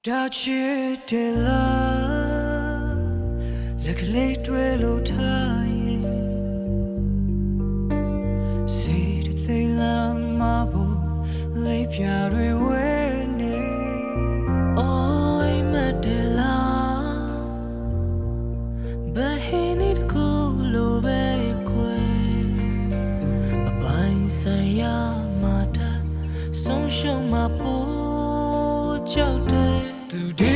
ဒါချစ်တယ်လားလက်ကလေးတွေ့လို့ထားရင်စိတ်သိမ်းလာမှာဖို့လေးပြတွေဝဲနေအိုးအိမ်မက်တယ်လားဘယ်ဟင်းနေတကူလိုပဲခွေအပိုင်းဆိုင်ရာမှာတာဆုံးရှုံးမှာပို့ကြောက်တယ်သူ